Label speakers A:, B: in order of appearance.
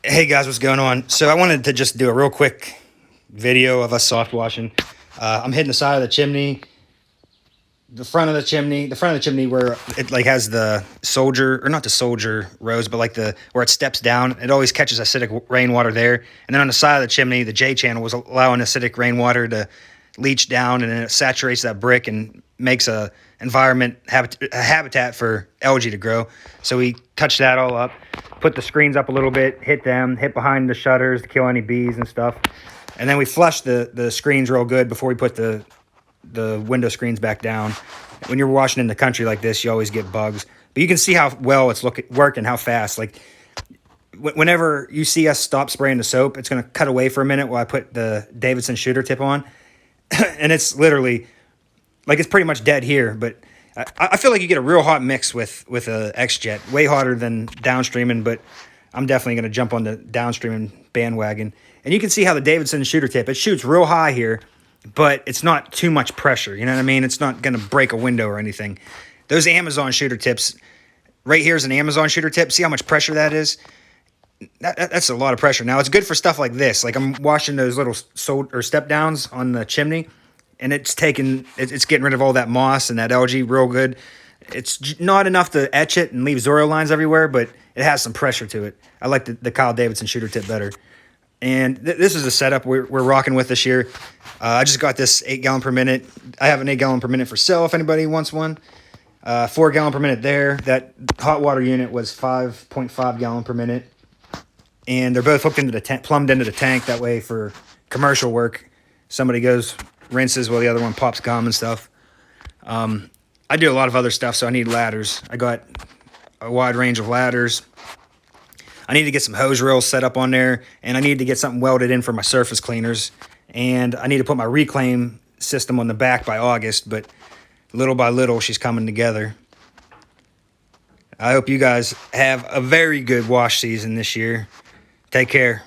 A: Hey guys, what's going on? So I wanted to just do a real quick video of us soft washing. I'm hitting the side of the chimney, the front of the chimney where it like has the soldier, or not the soldier rose, but like the where it steps down. It always catches acidic rainwater there. And then on the side of the chimney, the J channel was allowing acidic rainwater to leach down, and then it saturates that brick and makes a habitat for algae to grow. So we touched that all up, put the screens up a little bit, hit behind the shutters to kill any bees and stuff. And then we flushed the screens real good before we put the window screens back down. When you're washing in the country like this, you always get bugs. But you can see how well it's working, how fast. Like whenever you see us stop spraying the soap, it's going to cut away for a minute while I put the Davidson shooter tip on. And it's literally, like, it's pretty much dead here. But I feel like you get a real hot mix with a X-Jet, way hotter than downstreaming, but I'm definitely going to jump on the downstreaming bandwagon. And you can see how the Davidson shooter tip, it shoots real high here, but it's not too much pressure. You know what I mean? It's not going to break a window or anything. Those Amazon shooter tips, right here is an Amazon shooter tip. See how much pressure that is? That's a lot of pressure. Now, it's good for stuff like this. Like, I'm washing those little step downs on the chimney, and it's getting rid of all that moss and that algae real good. It's not enough to etch it and leave Zorro lines everywhere, but it has some pressure to it. I like the Kyle Davidson shooter tip better. And this is a setup we're rocking with this year. I just got this 8 gallon per minute. I have an 8 gallon per minute for sale if anybody wants one. 4 gallon per minute there. That hot water unit was 5.5 gallon per minute. And they're both hooked into the plumbed into the tank. That way, for commercial work, somebody goes, rinses while the other one pops gum and stuff. I do a lot of other stuff, so I need ladders. I got a wide range of ladders. I need to get some hose reels set up on there, and I need to get something welded in for my surface cleaners. And I need to put my reclaim system on the back by August, but little by little, she's coming together. I hope you guys have a very good wash season this year. Take care.